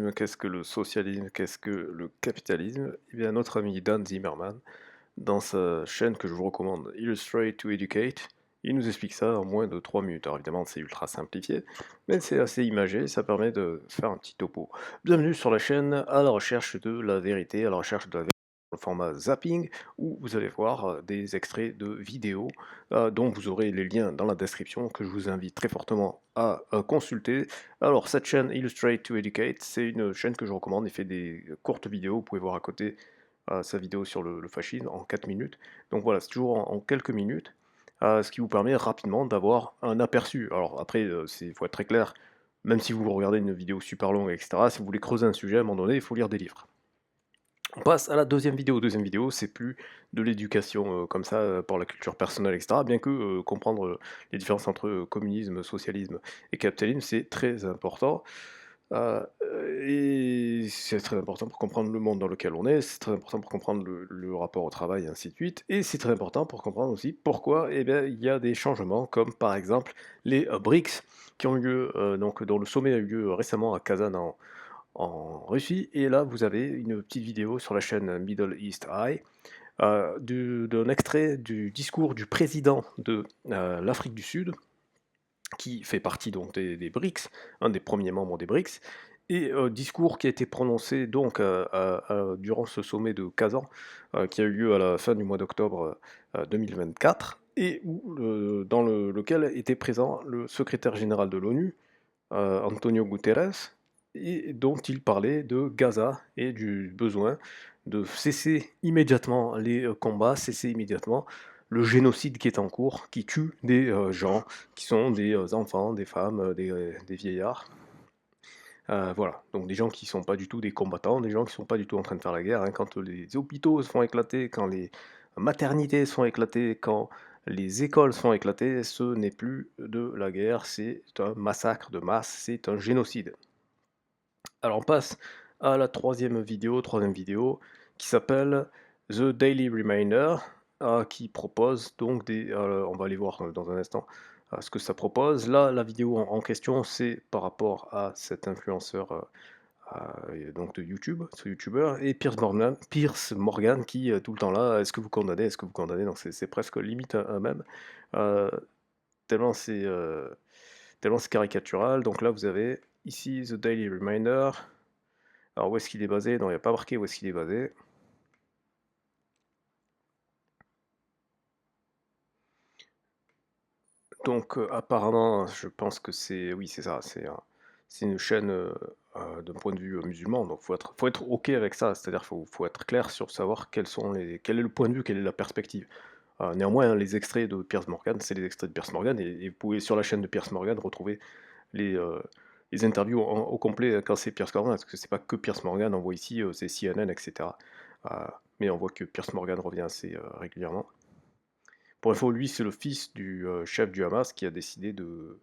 communisme, qu'est-ce que le socialisme, qu'est-ce que le capitalisme? Eh bien, notre ami Dan Zimmerman, dans sa chaîne que je vous recommande, Illustrate to Educate, il nous explique ça en moins de 3 minutes. Alors évidemment, c'est ultra simplifié, mais c'est assez imagé, ça permet de faire un petit topo. Bienvenue sur la chaîne à la recherche de la vérité, à la recherche de la vérité dans le format zapping, où vous allez voir des extraits de vidéos dont vous aurez les liens dans la description, que je vous invite très fortement à consulter. Alors cette chaîne Illustrate to Educate, c'est une chaîne que je recommande, il fait des courtes vidéos, vous pouvez voir à côté sa vidéo sur le fascisme en 4 minutes. Donc voilà, c'est toujours en quelques minutes, ce qui vous permet rapidement d'avoir un aperçu. Alors après, il faut être très clair, même si vous regardez une vidéo super longue, etc., si vous voulez creuser un sujet, à un moment donné, il faut lire des livres. On passe à la deuxième vidéo. Deuxième vidéo, c'est plus de l'éducation comme ça, pour la culture personnelle, etc. Bien que comprendre les différences entre communisme, socialisme et capitalisme, c'est très important. Et c'est très important pour comprendre le monde dans lequel on est, c'est très important pour comprendre le rapport au travail, et ainsi de suite. Et c'est très important pour comprendre aussi pourquoi eh bien, il y a des changements, comme par exemple les BRICS, qui ont eu lieu, donc, dont le sommet a eu lieu récemment à Kazan en Russie. Et là, vous avez une petite vidéo sur la chaîne Middle East Eye, d'un extrait du discours du président de l'Afrique du Sud, qui fait partie donc des BRICS, un des premiers membres des BRICS, et discours qui a été prononcé donc durant ce sommet de Kazan, qui a eu lieu à la fin du mois d'octobre 2024, et dans lequel était présent le secrétaire général de l'ONU, Antonio Guterres, et dont il parlait de Gaza et du besoin de cesser immédiatement les combats, cesser immédiatement le génocide qui est en cours, qui tue des gens, qui sont des enfants, des femmes, des vieillards. Voilà, donc des gens qui sont pas du tout des combattants, des gens qui sont pas du tout en train de faire la guerre, hein. Quand les hôpitaux se font éclater, quand les maternités se font éclater, quand les écoles se font éclater, ce n'est plus de la guerre, c'est un massacre de masse, c'est un génocide. Alors on passe à la troisième vidéo, qui s'appelle The Daily Reminder, qui propose donc on va aller voir dans un instant ce que ça propose. Là, la vidéo en question, c'est par rapport à cet influenceur donc de YouTube, ce YouTuber, et Pierce Morgan qui tout le temps là, est-ce que vous condamnez, est-ce que vous condamnez, donc c'est presque limite un mème, euh, tellement c'est euh, tellement c'est caricatural. Donc là, vous avez ici The Daily Reminder. Alors où est-ce qu'il est basé? Non, il n'y a pas marqué où est-ce qu'il est basé. Donc apparemment, je pense que c'est... Oui, c'est ça, c'est une chaîne d'un point de vue musulman, donc faut être OK avec ça, c'est-à-dire faut être clair sur savoir quel est le point de vue, quelle est la perspective. Néanmoins, hein, les extraits de Piers Morgan, c'est les extraits de Piers Morgan, et vous pouvez sur la chaîne de Piers Morgan retrouver les, euh, les interviews au complet quand c'est Piers Morgan, parce que c'est pas que Piers Morgan, on voit ici, c'est CNN, etc. Mais on voit que Piers Morgan revient assez régulièrement. Pour info, lui, c'est le fils du chef du Hamas qui a décidé de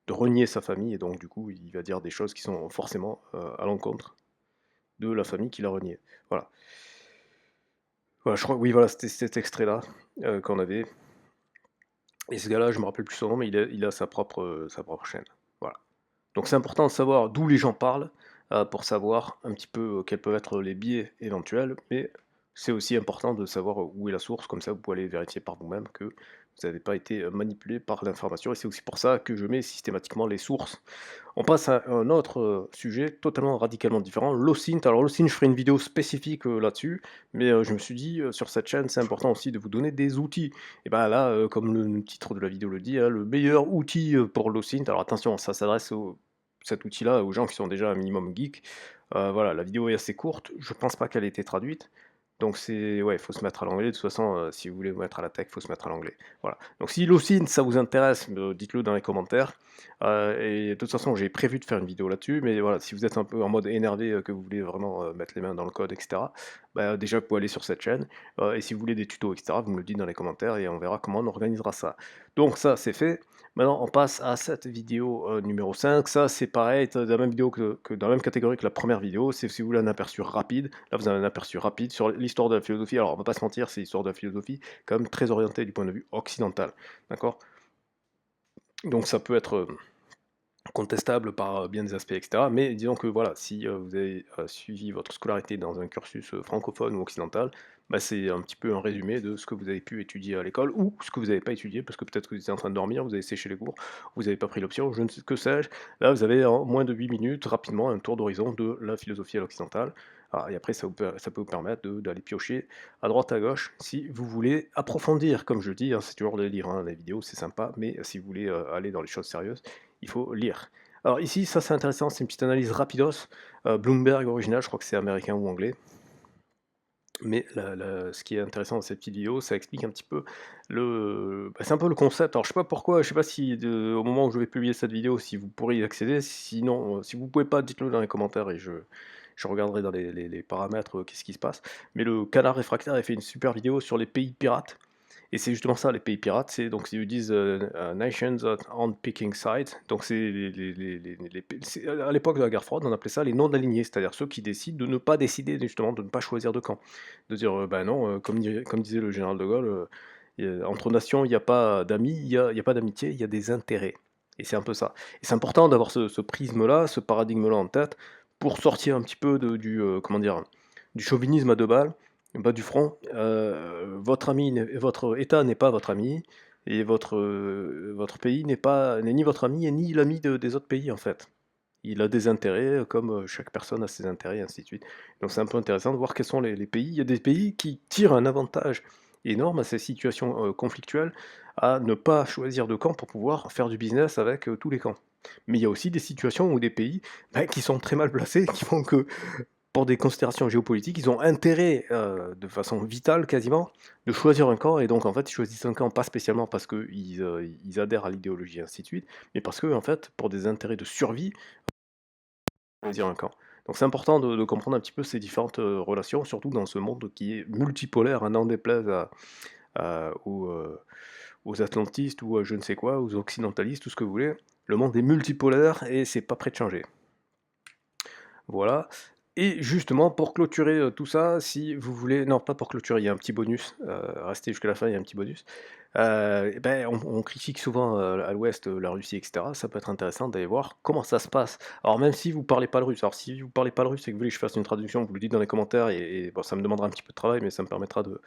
renier sa famille, et donc du coup, il va dire des choses qui sont forcément à l'encontre de la famille qu'il a reniée. Voilà. Voilà, je crois, oui, voilà, c'était cet extrait-là qu'on avait. Et ce gars-là, je me rappelle plus son nom, mais il a sa propre chaîne. Voilà. Donc c'est important de savoir d'où les gens parlent, pour savoir un petit peu quels peuvent être les biais éventuels, mais c'est aussi important de savoir où est la source, comme ça vous pouvez aller vérifier par vous-même que vous n'avez pas été manipulé par l'information, et c'est aussi pour ça que je mets systématiquement les sources. On passe à un autre sujet totalement radicalement différent, l'OSINT. Alors l'OSINT, je ferai une vidéo spécifique là-dessus, mais je me suis dit, sur cette chaîne, c'est important aussi de vous donner des outils. Et bien là, comme le titre de la vidéo le dit, hein, le meilleur outil pour l'OSINT, alors attention, ça s'adresse cet outil-là aux gens qui sont déjà un minimum geek. Voilà, la vidéo est assez courte, je pense pas qu'elle ait été traduite, donc c'est... Ouais, il faut se mettre à l'anglais, de toute façon, si vous voulez vous mettre à la tech, il faut se mettre à l'anglais. Voilà. Donc si l'OSINT, ça vous intéresse, dites-le dans les commentaires. Et de toute façon, j'ai prévu de faire une vidéo là-dessus, mais voilà, si vous êtes un peu en mode énervé, que vous voulez vraiment mettre les mains dans le code, etc., bah, déjà, vous pouvez aller sur cette chaîne. Et si vous voulez des tutos, etc., vous me le dites dans les commentaires et on verra comment on organisera ça. Donc ça, c'est fait. Maintenant, on passe à cette vidéo numéro 5. Ça, c'est pareil, dans la même vidéo dans la même catégorie que la première vidéo. C'est si vous voulez un aperçu rapide. Là, vous avez un aperçu rapide sur l'histoire de la philosophie. Alors, on va pas se mentir, c'est l'histoire de la philosophie, quand même très orientée du point de vue occidental. D'accord? Donc ça peut être contestable par bien des aspects, etc. Mais disons que voilà, si vous avez suivi votre scolarité dans un cursus francophone ou occidental, bah, c'est un petit peu un résumé de ce que vous avez pu étudier à l'école ou ce que vous n'avez pas étudié, parce que peut-être que vous étiez en train de dormir, vous avez séché les cours, vous n'avez pas pris l'option, je ne sais que sais-je. Là, vous avez en moins de 8 minutes, rapidement, un tour d'horizon de la philosophie à l'occidental. Ah, et après, ça peut vous permettre d'aller piocher à droite à gauche si vous voulez approfondir, comme je dis, hein, c'est toujours de lire, hein, les vidéos, c'est sympa, mais si vous voulez aller dans les choses sérieuses, il faut lire. Alors ici, ça c'est intéressant, c'est une petite analyse rapidos, Bloomberg original, je crois que c'est américain ou anglais. Mais ce qui est intéressant dans cette petite vidéo, ça explique un petit peu c'est un peu le concept. Alors je sais pas pourquoi, je sais pas si au moment où je vais publier cette vidéo, si vous pourrez y accéder. Sinon, si vous pouvez pas, dites-le dans les commentaires et je regarderai dans les paramètres, qu'est-ce qui se passe. Mais le Canard Réfractaire a fait une super vidéo sur les pays pirates. Et c'est justement ça, les pays pirates, c'est donc ils disent nations that aren't picking sides. Donc c'est à l'époque de la guerre froide, on appelait ça les non alignés, c'est-à-dire ceux qui décident de ne pas décider, justement, de ne pas choisir de camp. De dire, bah non, comme disait le général de Gaulle, entre nations, il n'y a pas d'amis, il y a pas d'amitié, il y a des intérêts. Et c'est un peu ça. Et c'est important d'avoir ce prisme-là, ce paradigme-là en tête, pour sortir un petit peu comment dire, du chauvinisme à deux balles, bas du front. Votre État n'est pas votre ami, et votre pays n'est ni votre ami et ni l'ami des autres pays, en fait. Il a des intérêts, comme chaque personne a ses intérêts, et ainsi de suite. Donc c'est un peu intéressant de voir quels sont les pays. Il y a des pays qui tirent un avantage énorme à ces situations conflictuelles, à ne pas choisir de camp pour pouvoir faire du business avec tous les camps. Mais il y a aussi des situations où des pays qui sont très mal placés, qui font que pour des considérations géopolitiques, ils ont intérêt, de façon vitale quasiment, de choisir un camp. Et donc en fait, ils choisissent un camp pas spécialement parce qu'ils adhèrent à l'idéologie et ainsi de suite, mais parce que en fait, pour des intérêts de survie, ils choisir un camp. Donc c'est important de comprendre un petit peu ces différentes, relations, surtout dans ce monde qui est multipolaire, à n'en déplaise aux atlantistes ou à je ne sais quoi, aux occidentalistes, tout ce que vous voulez. Le monde est multipolaire et c'est pas prêt de changer. Voilà. Et justement, pour clôturer tout ça, si vous voulez... Non, pas pour clôturer, il y a un petit bonus. Restez jusqu'à la fin, il y a un petit bonus. Eh ben, on critique souvent à l'Ouest la Russie, etc. Ça peut être intéressant d'aller voir comment ça se passe. Alors même si vous parlez pas le russe, alors si vous parlez pas le russe et que vous voulez que je fasse une traduction, vous le dites dans les commentaires, et bon, ça me demandera un petit peu de travail, mais ça me permettra de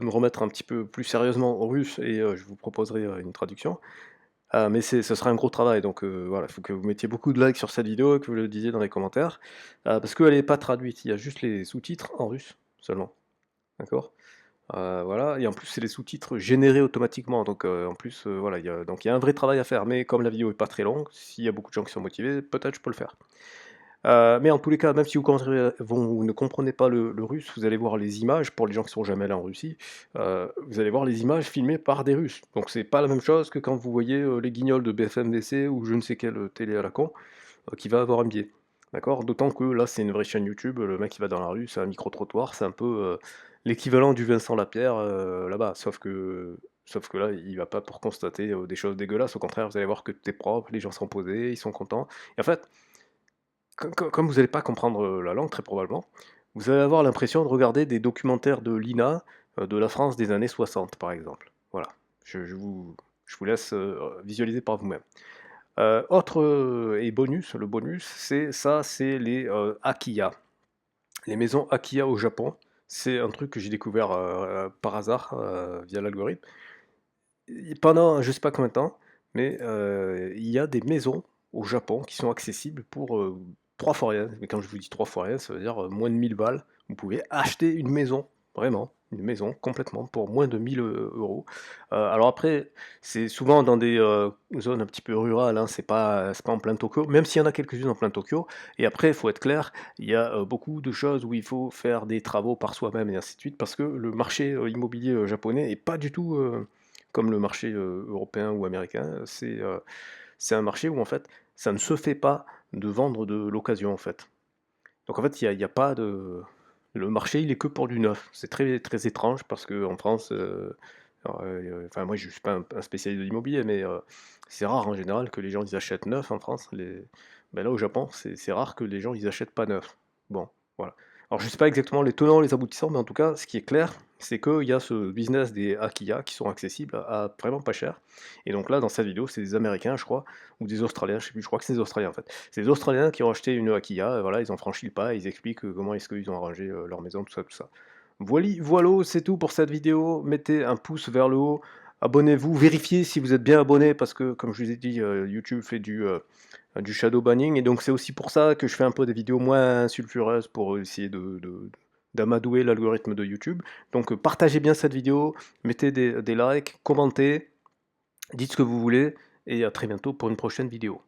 me remettre un petit peu plus sérieusement au russe, et je vous proposerai une traduction. Ah, mais ce sera un gros travail, donc voilà, il faut que vous mettiez beaucoup de likes sur cette vidéo et que vous le disiez dans les commentaires, parce qu'elle est pas traduite, il y a juste les sous-titres en russe seulement, d'accord? Voilà, et en plus c'est les sous-titres générés automatiquement, donc en plus, voilà, il y a un vrai travail à faire, mais comme la vidéo est pas très longue, s'il y a beaucoup de gens qui sont motivés, peut-être je peux le faire. Mais en tous les cas, même si vous ne comprenez pas le russe, vous allez voir les images, pour les gens qui sont jamais allés en Russie, vous allez voir les images filmées par des Russes. Donc c'est pas la même chose que quand vous voyez, les guignols de BFM-DC ou je ne sais quelle, télé à la con, qui va avoir un biais. D'accord? D'autant que là, c'est une vraie chaîne YouTube, le mec il va dans la rue, c'est un micro-trottoir, c'est un peu, l'équivalent du Vincent Lapierre, là-bas. Sauf que là, il va pas pour constater, des choses dégueulasses, au contraire, vous allez voir que tout est propre, les gens sont posés, ils sont contents. Et en fait, comme vous n'allez pas comprendre la langue, très probablement, vous allez avoir l'impression de regarder des documentaires de l'INA, de la France des années 60, par exemple. Voilà. Je vous laisse visualiser par vous-même. Autre et bonus, le bonus, c'est les Akiya. Les maisons Akiya au Japon. C'est un truc que j'ai découvert par hasard via l'algorithme. Pendant je sais pas combien de temps, mais il y a des maisons au Japon qui sont accessibles pour 3 fois rien. Mais quand je vous dis 3 fois rien, ça veut dire moins de 1000 balles. Vous pouvez acheter une maison, vraiment, une maison complètement pour moins de 1000 euros. Alors après, c'est souvent dans des zones un petit peu rurales, hein, c'est pas en plein Tokyo, même s'il y en a quelques-unes en plein Tokyo. Et après, il faut être clair, il y a beaucoup de choses où il faut faire des travaux par soi-même et ainsi de suite, parce que le marché immobilier japonais est pas du tout comme le marché européen ou américain. C'est un marché où en fait, ça ne se fait pas de vendre de l'occasion en fait. Donc en fait, il y a pas de... Le marché, il est que pour du neuf. C'est très, très étrange parce qu'en France, enfin moi je suis pas un spécialiste de l'immobilier, mais c'est rare en général que les gens ils achètent neuf en France. Ben là au Japon, c'est rare que les gens ils achètent pas neuf. Bon, voilà. Alors je sais pas exactement les tenants, les aboutissants, mais en tout cas, ce qui est clair, c'est qu'il y a ce business des hacks IA qui sont accessibles à vraiment pas cher. Et donc là, dans cette vidéo, c'est des Américains, je crois, ou des Australiens, je sais plus, je crois que c'est des Australiens en fait. C'est des Australiens qui ont acheté une hack IA, voilà, ils ont franchi le pas, ils expliquent comment est-ce qu'ils ont arrangé leur maison, tout ça, tout ça. Voilà, c'est tout pour cette vidéo. Mettez un pouce vers le haut, abonnez-vous, vérifiez si vous êtes bien abonné, parce que comme je vous ai dit, YouTube fait du shadow banning, et donc c'est aussi pour ça que je fais un peu des vidéos moins sulfureuses pour essayer d'amadouer l'algorithme de YouTube. Donc partagez bien cette vidéo, mettez des likes, commentez, dites ce que vous voulez, et à très bientôt pour une prochaine vidéo.